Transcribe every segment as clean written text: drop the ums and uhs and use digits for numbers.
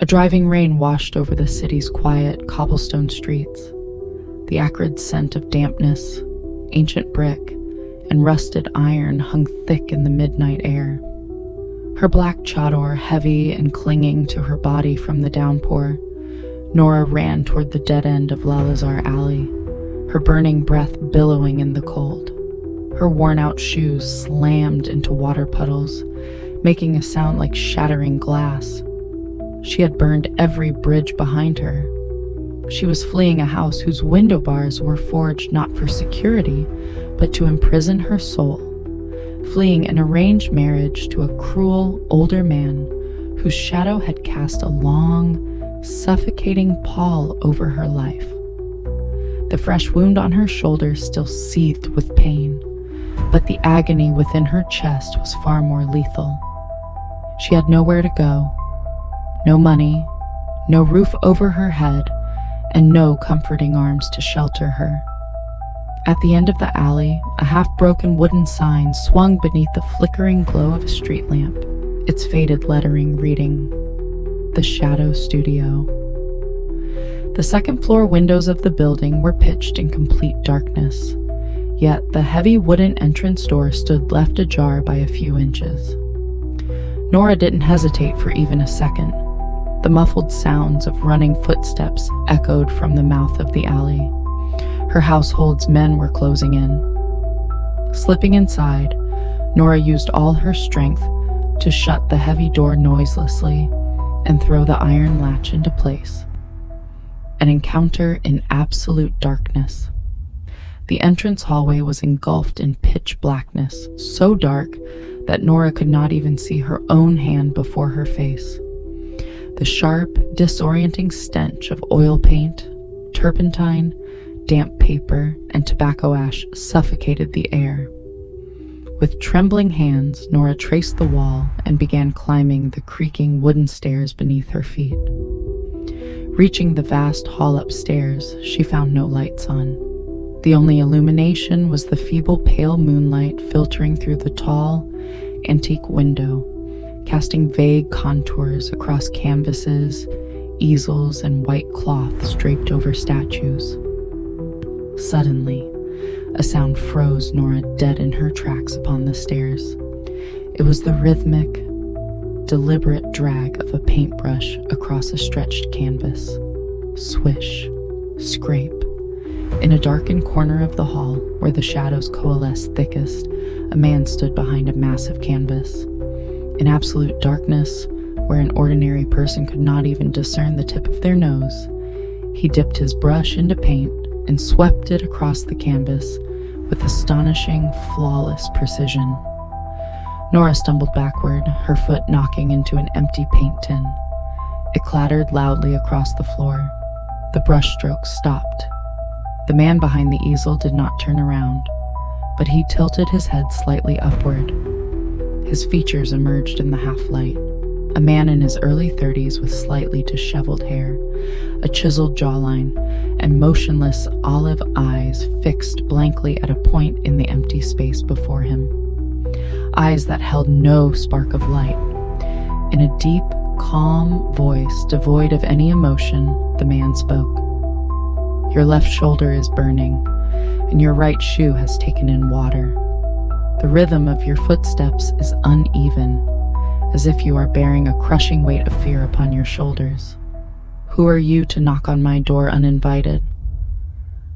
A driving rain washed over the city's quiet, cobblestone streets. The acrid scent of dampness, ancient brick, and rusted iron hung thick in the midnight air. Her black chador heavy and clinging to her body from the downpour, Nora ran toward the dead end of Lalazar Alley, her burning breath billowing in the cold. Her worn-out shoes slammed into water puddles, making a sound like shattering glass. She had burned every bridge behind her. She was fleeing a house whose window bars were forged not for security, but to imprison her soul, fleeing an arranged marriage to a cruel older man whose shadow had cast a long, suffocating pall over her life. The fresh wound on her shoulder still seethed with pain, but the agony within her chest was far more lethal. She had nowhere to go, no money, no roof over her head, and no comforting arms to shelter her. At the end of the alley, a half-broken wooden sign swung beneath the flickering glow of a street lamp, its faded lettering reading, "The Shadow Studio." The second-floor windows of the building were pitched in complete darkness, yet the heavy wooden entrance door stood left ajar by a few inches. Nora didn't hesitate for even a second. The muffled sounds of running footsteps echoed from the mouth of the alley. Her household's men were closing in. Slipping inside, Nora used all her strength to shut the heavy door noiselessly and throw the iron latch into place. An encounter in absolute darkness. The entrance hallway was engulfed in pitch blackness, so dark that Nora could not even see her own hand before her face. The sharp, disorienting stench of oil paint, turpentine, damp paper, and tobacco ash suffocated the air. With trembling hands, Nora traced the wall and began climbing the creaking wooden stairs beneath her feet. Reaching the vast hall upstairs, she found no lights on. The only illumination was the feeble pale moonlight filtering through the tall, antique window, casting vague contours across canvases, easels, and white cloths draped over statues. Suddenly, a sound froze Nora dead in her tracks upon the stairs. It was the rhythmic, deliberate drag of a paintbrush across a stretched canvas. Swish, scrape. In a darkened corner of the hall, where the shadows coalesced thickest, a man stood behind a massive canvas. In absolute darkness, where an ordinary person could not even discern the tip of their nose, he dipped his brush into paint and swept it across the canvas with astonishing, flawless precision. Nora stumbled backward, her foot knocking into an empty paint tin. It clattered loudly across the floor. The brushstrokes stopped. The man behind the easel did not turn around, but he tilted his head slightly upward. His features emerged in the half-light. A man in his early 30s with slightly disheveled hair, a chiseled jawline, and motionless olive eyes fixed blankly at a point in the empty space before him. Eyes that held no spark of light. In a deep, calm voice devoid of any emotion, the man spoke. "Your left shoulder is burning, and your right shoe has taken in water. The rhythm of your footsteps is uneven, as if you are bearing a crushing weight of fear upon your shoulders. Who are you to knock on my door uninvited?"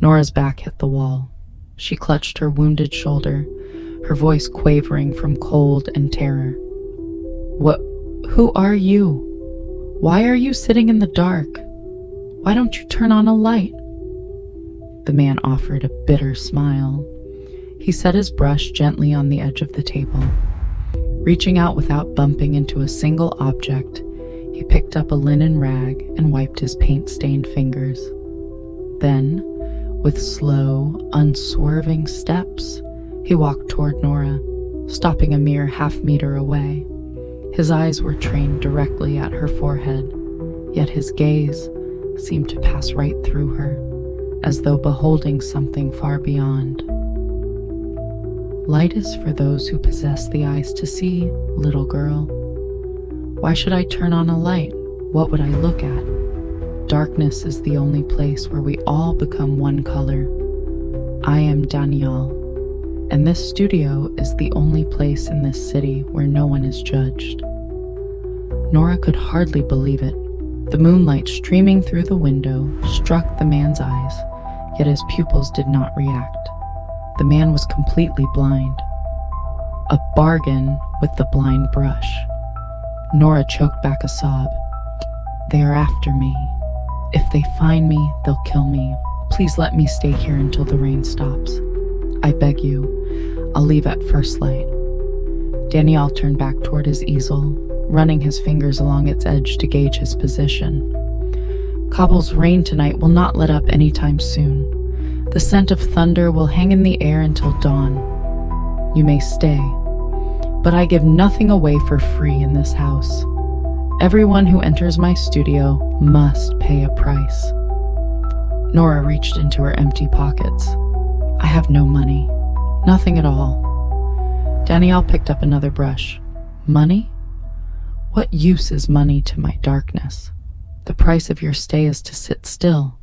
Nora's back hit the wall. She clutched her wounded shoulder, her voice quavering from cold and terror. Who are you? Why are you sitting in the dark? Why don't you turn on a light?" The man offered a bitter smile. He set his brush gently on the edge of the table. Reaching out without bumping into a single object, he picked up a linen rag and wiped his paint-stained fingers. Then, with slow, unswerving steps, he walked toward Nora, stopping a mere half-meter away. His eyes were trained directly at her forehead, yet his gaze seemed to pass right through her, as though beholding something far beyond. "Light is for those who possess the eyes to see, little girl. Why should I turn on a light? What would I look at? Darkness is the only place where we all become one color. I am Danielle, and this studio is the only place in this city where no one is judged. Nora could hardly believe it. The moonlight streaming through the window struck the man's eyes, yet his pupils did not react. The man was completely blind. A bargain with the blind brush. Nora choked back a sob. They are after me. If they find me, they'll kill me. Please let me stay here until the rain stops. I beg you. I'll leave at first light. Danielle turned back toward his easel, running his fingers along its edge to gauge his position. Cobble's rain tonight will not let up anytime soon. The scent of thunder will hang in the air until dawn. You may stay, but I give nothing away for free in this house. Everyone who enters my studio must pay a price. Nora reached into her empty pockets. I have no money. Nothing at all. Danielle picked up another brush. Money? What use is money to my darkness? The price of your stay is to sit still.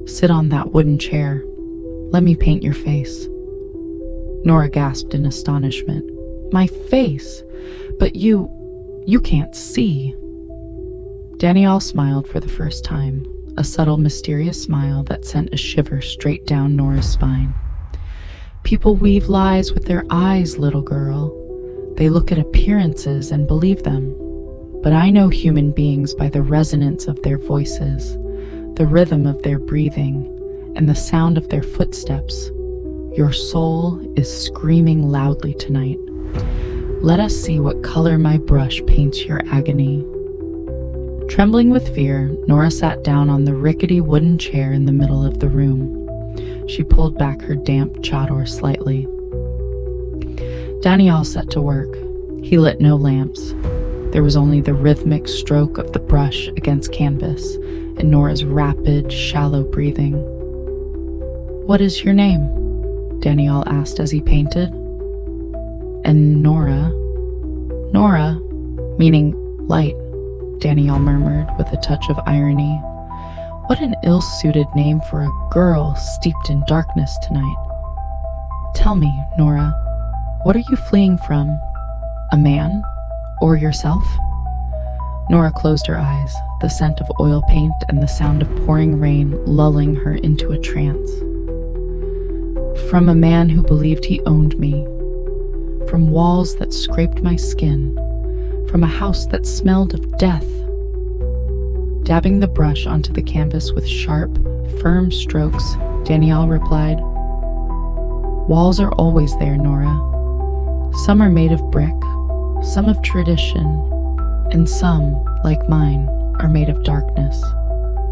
Sit on that wooden chair. Let me paint your face. Nora gasped in astonishment. My face? But you can't see. Danielle smiled for the first time, a subtle, mysterious smile that sent a shiver straight down Nora's spine. People weave lies with their eyes, little girl. They look at appearances and believe them. But I know human beings by the resonance of their voices, the rhythm of their breathing, and the sound of their footsteps. Your soul is screaming loudly tonight. Let us see what color my brush paints your agony. Trembling with fear, Nora sat down on the rickety wooden chair in the middle of the room. She pulled back her damp chador slightly. Danielle set to work. He lit no lamps. There was only the rhythmic stroke of the brush against canvas and Nora's rapid, shallow breathing. What is your name? Danielle asked as he painted. And Nora, meaning light, Danielle murmured with a touch of irony. What an ill-suited name for a girl steeped in darkness tonight. Tell me, Nora, what are you fleeing from? A man? Or yourself? Nora closed her eyes, the scent of oil paint and the sound of pouring rain lulling her into a trance. From a man who believed he owned me. From walls that scraped my skin. From a house that smelled of death. Dabbing the brush onto the canvas with sharp, firm strokes, Danielle replied, Walls are always there, Nora. Some are made of brick, some of tradition, and some, like mine, are made of darkness.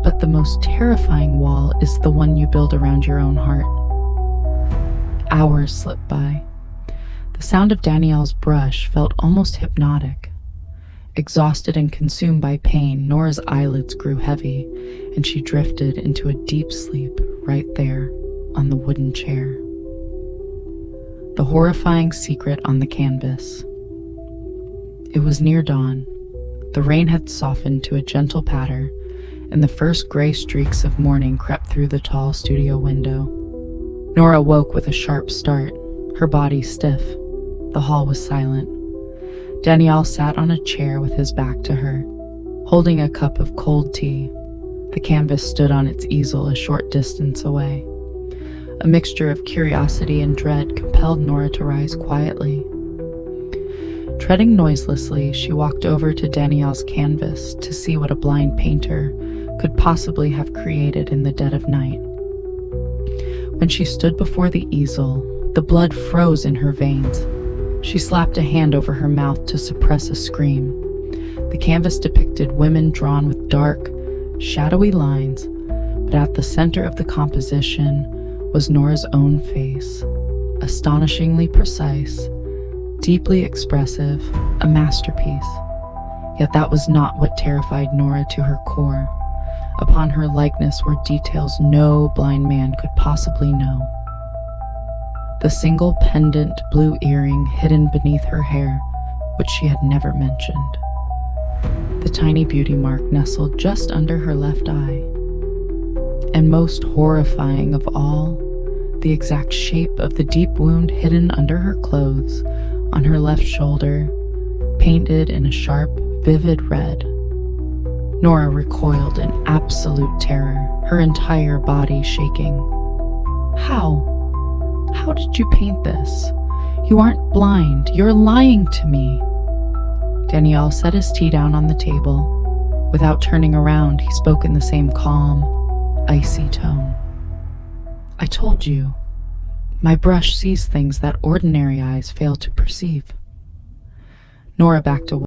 But the most terrifying wall is the one you build around your own heart. Hours slipped by. The sound of Danielle's brush felt almost hypnotic. Exhausted and consumed by pain, Nora's eyelids grew heavy, and she drifted into a deep sleep right there on the wooden chair. The horrifying secret on the canvas. It was near dawn. The rain had softened to a gentle patter, and the first gray streaks of morning crept through the tall studio window. Nora woke with a sharp start, her body stiff. The hall was silent. Danielle sat on a chair with his back to her, holding a cup of cold tea. The canvas stood on its easel a short distance away. A mixture of curiosity and dread compelled Nora to rise quietly. Treading noiselessly, she walked over to Danielle's canvas to see what a blind painter could possibly have created in the dead of night. When she stood before the easel, the blood froze in her veins. She slapped a hand over her mouth to suppress a scream. The canvas depicted women drawn with dark, shadowy lines, but at the center of the composition was Nora's own face, astonishingly precise, deeply expressive, a masterpiece. Yet that was not what terrified Nora to her core. Upon her likeness were details no blind man could possibly know. The single pendant blue earring hidden beneath her hair, which she had never mentioned. the tiny beauty mark nestled just under her left eye. And most horrifying of all, the exact shape of the deep wound hidden under her clothes on her left shoulder, painted in a sharp, vivid red. Nora recoiled in absolute terror, her entire body shaking. How? How did you paint this? You aren't blind. You're lying to me. Daniel set his tea down on the table. Without turning around, he spoke in the same calm, icy tone. I told you. My brush sees things that ordinary eyes fail to perceive. Nora backed away.